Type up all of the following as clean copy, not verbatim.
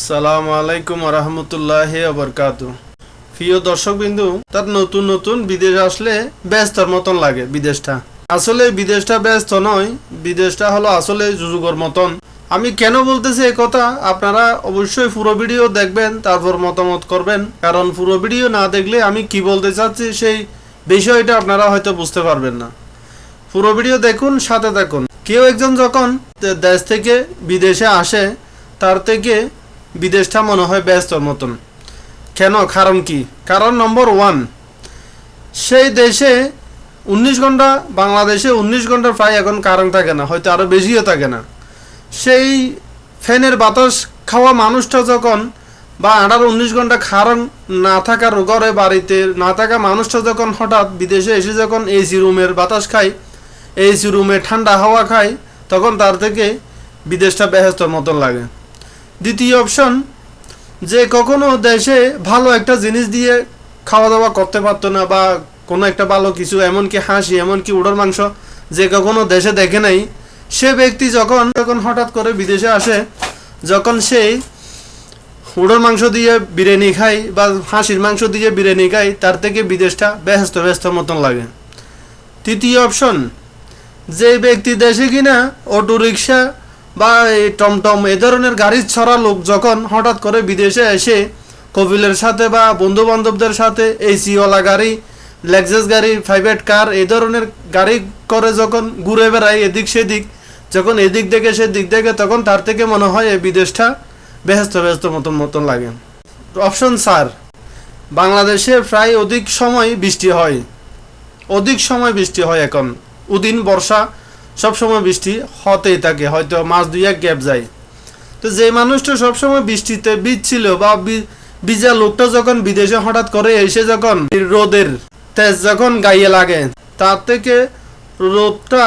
সালামু আলাইকুম রহমতুল্লাহি ওয়া প্রিয় দর্শকবিন্দু, তার নতুন নতুন বিদেশ আসলে ব্যস্তর মতন লাগে। বিদেশটা আসলে ব্যস্ত নয়, বিদেশটা হলো আসলে যুযুগর মতন। আমি কেন বলতেছি এই কথা, আপনারা অবশ্যই পুরো ভিডিও দেখবেন, তারপর মতামত করবেন। কারণ পুরো ভিডিও না দেখলে আমি কি বলতে চাচ্ছি সেই বিষয়টা আপনারা হয়তো বুঝতে পারবেন না। পুরো ভিডিও দেখুন, সাথে থাকুন। কেউ একজন যখন দেশ থেকে বিদেশে আসে, তার থেকে বিদেশটা মনে হয় ব্যস্তর মতন। কেন? কারণ কি? কারণ নম্বর 1, সেই দেশে 19 ঘন্টা, বাংলাদেশে 19 ঘন্টা প্রায় এখন কারেন্ট থাকে না, হয়তো আরও বেশিও থাকে না। সেই ফ্যানের বাতাস খাওয়া মানুষটা যখন, বা 18-19 ঘন্টা কারেন্ট না থাকার ঘরে বাড়িতে না থাকা মানুষটা যখন হঠাৎ বিদেশে এসে যখন এসি রুমের বাতাস খায়, এসি রুমে ঠান্ডা হাওয়া খায়, তখন তার থেকে বিদেশটা ব্যস্তর মতন লাগে। দ্বিতীয় অপশন, যে কখনো দেশে ভালো একটা জিনিস দিয়ে খাওয়া দাওয়া করতে পারতো না, বা কোনো একটা ভালো কিছু, এমনকি হাসি, এমনকি উড়োর মাংস যে কখনো দেশে দেখে নাই, সে ব্যক্তি যখন হঠাৎ করে বিদেশে আসে, যখন সেই উড়োর মাংস দিয়ে বিরিয়ানি খায় বা হাঁসির মাংস দিয়ে বিরিয়ানি খায়, তার থেকে বিদেশটা ব্যস্তর মতন লাগে। তৃতীয় অপশন, যে ব্যক্তি দেশে কিনা অটো রিক্সা বা এই টমটম এ ধরনের গাড়ি ছড়া লোক যখন হঠাৎ করে বিদেশে এসে কপিলের সাথে বা বন্ধু বান্ধবদের সাথে এসিওয়ালা গাড়ি, লেক্সাস গাড়ি, প্রাইভেট কার এই ধরনের গাড়ি করে যখন ঘুরে বেড়ায় এদিক সেদিক, যখন এদিক থেকে সেদিক থেকে, তখন তার থেকে মনে হয় এই বিদেশটা ব্যস্ত মতন লাগে। অপশন 4, বাংলাদেশে প্রায় অধিক সময় বৃষ্টি হয়। এখন উদিন বর্ষা সবসময় বৃষ্টি হতেই থাকে, হয়তো মাস 2-1 গ্যাপ যায়। তো যে মানুষটা সবসময় বৃষ্টিতে ভিজছিল বা ভিজা লোকটা যখন বিদেশে হঠাৎ করে এসে যখন রোদের তেজ যখন গায়ে লাগে, তার থেকে রোদটা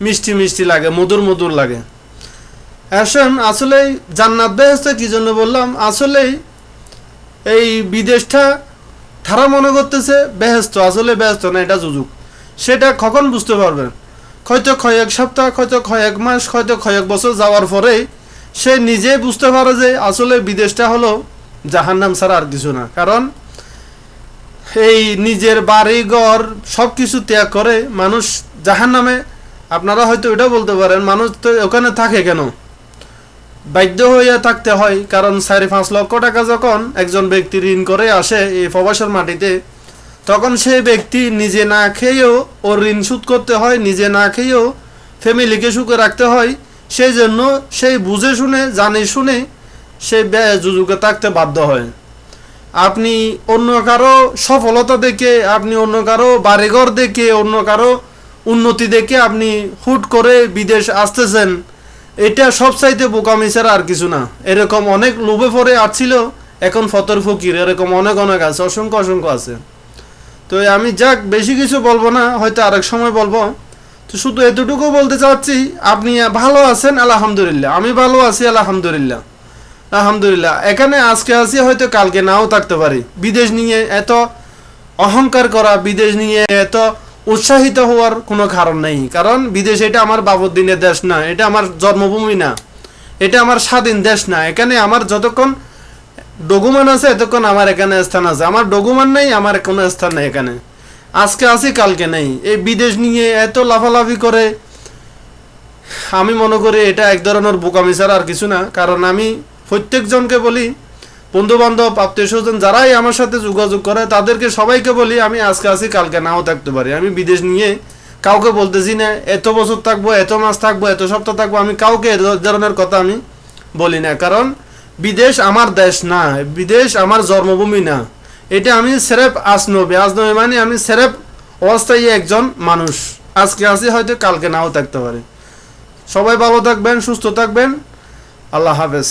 মিষ্টি লাগে, মধুর লাগে। আসলে জান্নাত বেহেশত কি জন্য বললাম, আসলেই এই বিদেশটা তারা মনে করতেছে বেহেশত, আসলে বেহেশত না, এটা যুযুগ। সেটা কখন বুঝতে পারবেন? হয়তো কয়েক সপ্তাহ, হয়তো কয়েক মাস, হয়তো কয়েক বছর যাওয়ার পরেই সে নিজেই বুঝতে পারে যে আসলে বিদেশটা হলো জাহান্নাম ছাড়া আর কিছু না। কারণ এই নিজের বাড়ি ঘর সব কিছু ত্যাগ করে মানুষ জাহান্নামে। আপনারা হয়তো এটা বলতে পারেন, মানুষ তো ওখানে থাকে কেন? বাধ্য হইয়া থাকতে হয়, কারণ 4-5 লক্ষ টাকা যখন একজন ব্যক্তি ঋণ করে আসে এই প্রবাসের মাটিতে, তখন সেই ব্যক্তি নিজে না খেয়েও ওর ঋণ শোধ করতে হয়, নিজে না খেয়েও ফ্যামিলিকে সুখে রাখতে হয়। সেই জন্য সেই বুঝে শুনে, জানে শুনে সে যুযুগে থাকতে বাধ্য হয়। আপনি অন্য কারো সফলতা দেখে, আপনি অন্য কারো বাড়িঘর দেখে, অন্য কারো উন্নতি দেখে আপনি হুট করে বিদেশ আসতেছেন, এটা সবচাইতে বোকামি ছাড়া আর কিছু না। এরকম অনেক লোভে পড়ে আসছিল, এখন ফতর ফকির, এরকম অনেক আছে, অসংখ্য আছে। তো আমি বেশি কিছু বলবো না, হয়তো আরেক সময় বলবো। তো শুধু এতটুকু বলতে চাচ্ছি, আপনি ভালো আছেন আলহামদুলিল্লাহ, আমি ভালো আছি আলহামদুলিল্লাহ। এখানে আজকে আছি, হয়তো কালকে নাও থাকতে পারি। বিদেশ নিয়ে এত অহংকার করা, বিদেশ নিয়ে এত উৎসাহিত হওয়ার কোনো কারণ নেই। কারণ বিদেশ এটা আমার বাবুদ্দিনের দেশ না, এটা আমার জন্মভূমি না, এটা আমার স্বাধীন দেশ না। এখানে আমার যতক্ষণ ডকুমেন্ট আছে এতক্ষণ আমার এখানে স্থান আছে, আমার ডকুমেন্ট নেই, আমার কোনো স্থান নেই এখানে। আজকে আছি কালকে নেই। এই বিদেশ নিয়ে এত লাফালাফি করে আমি মনে করি এটা এক ধরনের বোকামি ছাড়া আর কিছু না। কারণ আমি প্রত্যেকজনকে বলি, বন্ধু বান্ধব, আত্মীয় স্বজন যারাই আমার সাথে যোগাযোগ করে তাদেরকে সবাইকে বলি, আমি আজকে আছি কালকে নাও থাকতে পারি। আমি বিদেশ নিয়ে কাউকে বলতেছি না এত বছর থাকবো, এত মাস থাকবো, এত সপ্তাহ থাকবো, আমি কাউকে এ ধরনের কথা আমি বলি না। কারণ বিদেশ আমার দেশ না, বিদেশ আমার জন্মভূমি না। এটা আমি সেরেফ আজনবী মানে আমি সেরেফ অস্থায়ী একজন মানুষ। আজকে আছি, হয়তো কালকে নাও থাকতে পারে। সবাই ভালো থাকবেন, সুস্থ থাকবেন। আল্লাহ হাফেজ।